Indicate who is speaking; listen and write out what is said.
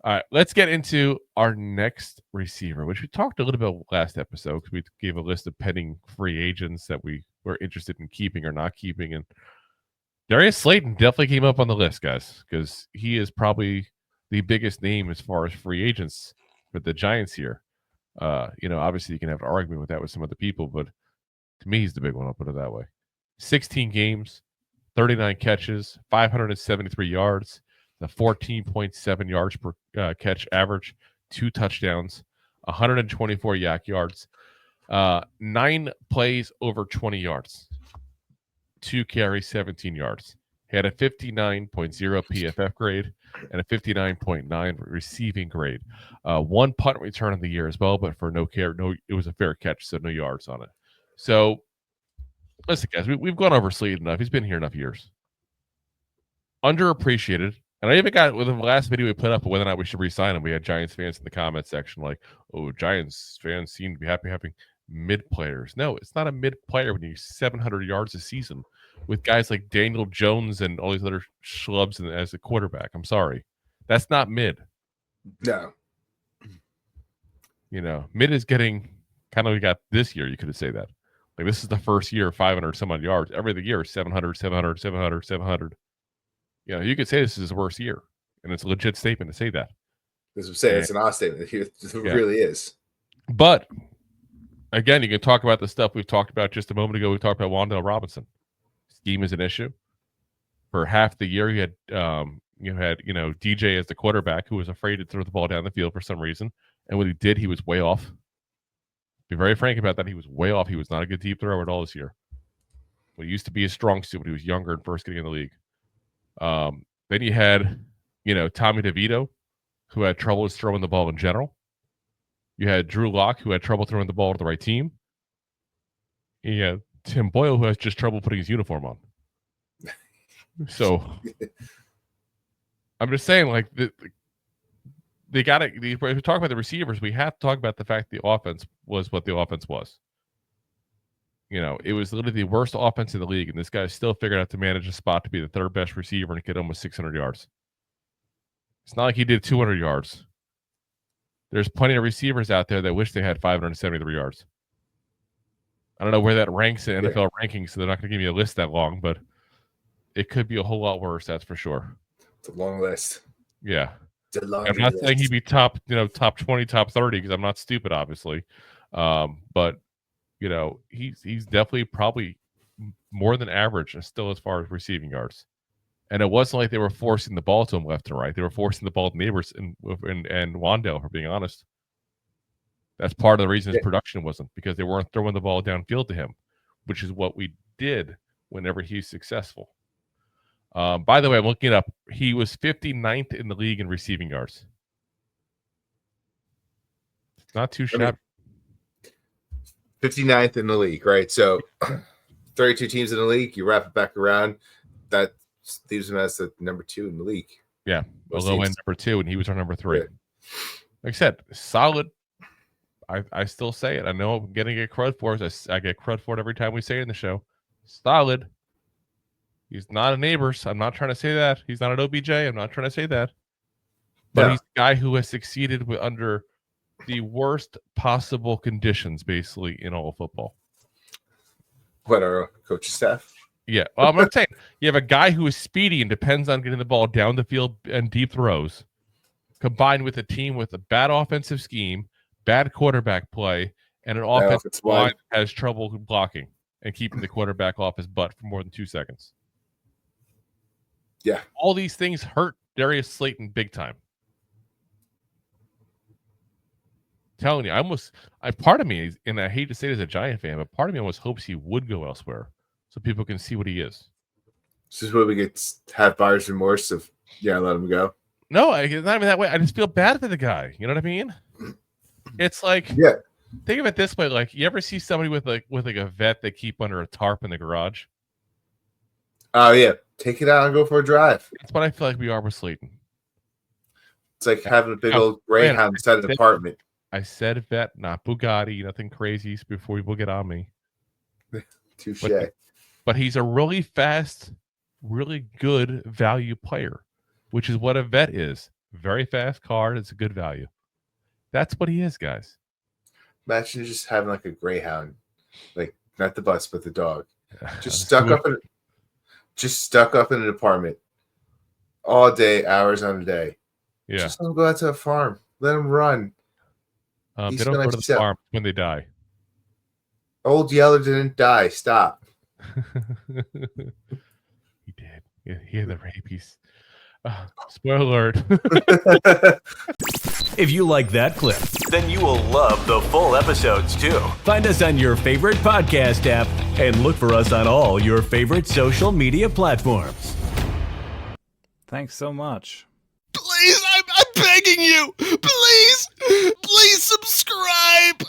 Speaker 1: All right, let's get into our next receiver, which we talked a little bit about last episode because we gave a list of pending free agents that we were interested in keeping or not keeping. And Darius Slayton definitely came up on the list, guys, because he is probably the biggest name as far as free agents for the Giants here. Obviously you can have an argument with that with some other people, but to me, he's the big one. I'll put it that way. 16 games, 39 catches, 573 yards, the 14.7 yards per catch average, 2 touchdowns, 124 yak yards, 9 plays over 20 yards, 2 carries, 17 yards. He had a 59.0 PFF grade and a 59.9 receiving grade. 1 punt return of the year as well, but for it was a fair catch, so no yards on it. So, listen, guys, we've gone over Slade enough. He's been here enough years. Underappreciated. And I even got with the last video we put up whether or not we should re-sign him. We had Giants fans in the comment section like, "Oh, Giants fans seem to be happy having mid players." No, it's not a mid player when you 700 yards a season with guys like Daniel Jones and all these other schlubs as a quarterback. I'm sorry, that's not mid.
Speaker 2: No.
Speaker 1: Mid is getting kind of we got this year. You could say that. Like this is the first year 500 some odd yards. Every other year 700, 700, 700, 700. You could say this is his worst year, and it's a legit statement to say that.
Speaker 2: As I'm saying, it's an odd statement. It really is.
Speaker 1: But again, you can talk about the stuff we've talked about just a moment ago. We talked about Wan'Dale Robinson. Scheme is an issue. For half the year, you had DJ as the quarterback who was afraid to throw the ball down the field for some reason, and when he did, he was way off. Be very frank about that. He was way off. He was not a good deep thrower at all this year. What used to be his strong suit when he was younger and first getting in the league. Then you had, Tommy DeVito, who had trouble throwing the ball in general. You had Drew Lock, who had trouble throwing the ball to the right team. You had Tim Boyle, who has just trouble putting his uniform on. So I'm just saying, like, they got it. If we talk about the receivers, we have to talk about the fact the offense was what the offense was. It was literally the worst offense in the league, and this guy still figured out to manage a spot to be the third best receiver and get almost 600 yards. It's not like he did 200 yards. There's plenty of receivers out there that wish they had 573 yards. I don't know where that ranks in NFL rankings, so they're not going to give me a list that long, but it could be a whole lot worse, that's for sure.
Speaker 2: It's a long list.
Speaker 1: Yeah. I'm not saying he'd be top 20, top 30, because I'm not stupid, obviously. But he's definitely probably more than average still as far as receiving yards. And it wasn't like they were forcing the ball to him left and right. They were forcing the ball to neighbors and Wan'Dale, for being honest. That's part of the reason his production wasn't, because they weren't throwing the ball downfield to him, which is what we did whenever he's successful. By the way, I'm looking it up. He was 59th in the league in receiving yards. It's not too shabby.
Speaker 2: 59th in the league, right? So 32 teams in the league, you wrap it back around, that leaves him as the number 2 in the league.
Speaker 1: Yeah, low end number 2, and he was our number 3. Yeah. Like I said, solid. I still say it. I know I'm getting a crud for it. I get crud for it every time we say it in the show. Solid. He's not a Neighbors. I'm not trying to say that. He's not an OBJ. I'm not trying to say that. But he's a guy who has succeeded under the worst possible conditions, basically, in all of football.
Speaker 2: What, our coaching staff?
Speaker 1: Yeah. Well, I'm not saying you have a guy who is speedy and depends on getting the ball down the field and deep throws, combined with a team with a bad offensive scheme, bad quarterback play, and an offensive line that has trouble blocking and keeping the quarterback off his butt for more than 2 seconds.
Speaker 2: Yeah.
Speaker 1: All these things hurt Darius Slayton big time. Telling you, part of me, and I hate to say it as a Giant fan, but part of me almost hopes he would go elsewhere so people can see what he is.
Speaker 2: This is where we get have buyer's remorse of, let him go.
Speaker 1: No, it's not even that way. I just feel bad for the guy. You know what I mean? It's like, think of it this way: like, you ever see somebody with a vet they keep under a tarp in the garage?
Speaker 2: Oh yeah, take it out and go for a drive.
Speaker 1: That's what I feel like we are with Slayton.
Speaker 2: It's like having a big old Greyhound inside an apartment.
Speaker 1: I said vet, not Bugatti, nothing crazy before people get on me.
Speaker 2: Touche.
Speaker 1: But he's a really fast, really good value player, which is what a vet is. very fast car. It's a good value. That's what he is, guys.
Speaker 2: Imagine just having like a greyhound, like not the bus but the dog, just stuck up in an apartment all day, hours on a day.
Speaker 1: Yeah.
Speaker 2: Just let him go out to a farm. Let him run.
Speaker 1: They don't go to the farm when they die.
Speaker 2: Old Yeller didn't die. Stop.
Speaker 1: He did. He had the rabies. Spoiler alert.
Speaker 3: If you like that clip, then you will love the full episodes too. Find us on your favorite podcast app and look for us on all your favorite social media platforms.
Speaker 4: Thanks so much.
Speaker 5: Please, I'm begging you. Please subscribe.